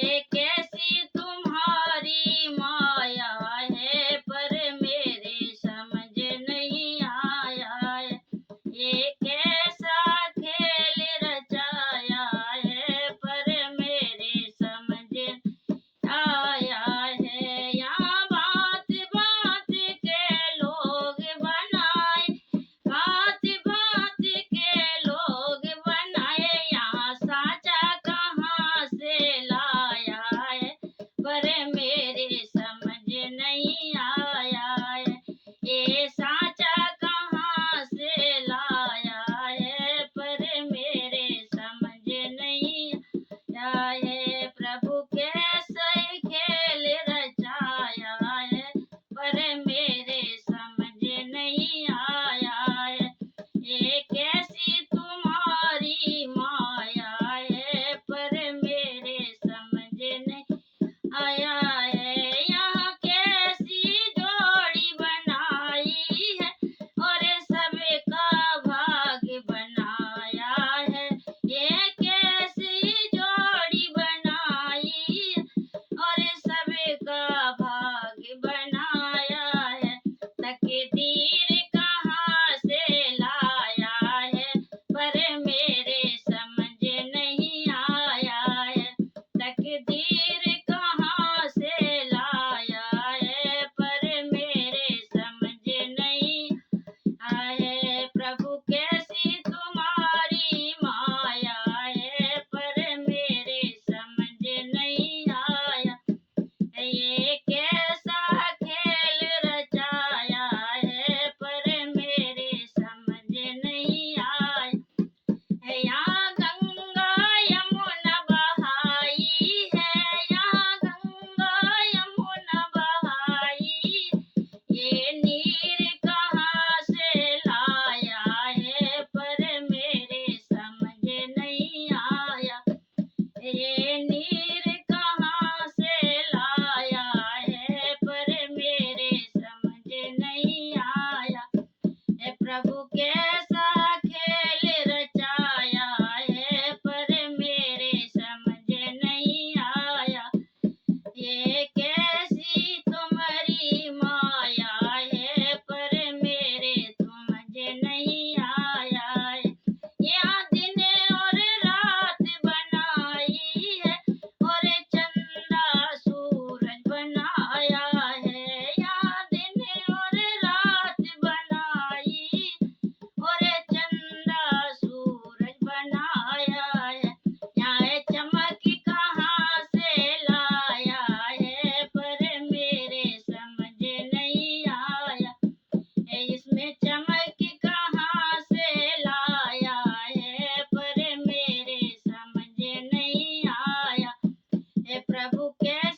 ये कैसी तुम्हारी माया है, पर मेरे समझ नहीं आया है। ये कैसा खेल रचाया है, पर मेरे समझ आया है। यहाँ बात बात के लोग बनाए, बात बात के लोग बनाए, यहाँ साचा कहाँ से लाया है, पर मेरे समझ नहीं आया है। ये साचा कहाँ से लाया है, पर मेरे समझ नहीं आया है। प्रभु कैसे खेल रचाया है, पर मेरे समझ नहीं आया है। ये कैसी तुम्हारी माया है, पर मेरे समझ नहीं आया है। यहाँ कैसी जोड़ी बनाई है, और सबका भाग्य बनाया है। ये कैसी जोड़ी बनाई है, और सबका भाग्य बनाया है। तकदीर कहाँ से लाया है, पर मेरे समझ नहीं आया है। तकदीर कहाँ से लाया है, पर मेरे समझ नहीं आया है। प्रभु कैसी तुम्हारी माया है, पर मेरे समझ नहीं आया। ये कैसा खेल रचाया है, पर मेरे समझ नहीं आया। यहाँ गंगा यमुना बहाई है, यहाँ गंगा यमुना बहाई। ये नीर कहाँ से लाया है, पर मेरे समझ नहीं आया। ये नीर कहाँ से लाया है, पर मेरे समझ नहीं आया। हे प्रभु कैसा खेल रचाया है, पर मेरे समझ नहीं आया। ये कैसी तुम्हारी माया है, पर मेरे समझ नहीं आया है। यहाँ दिन और रात बनाई है, और चंदा सूरज बनाया है। यहाँ दिन और रात बनाई, और चंदा सूरज बनाया है। यहाँ चमक कहाँ से लाया है, पर मेरे समझ नहीं आया। इसमें चमक कहाँ से लाया है, पर मेरे समझ नहीं आया। हे प्रभु कैसे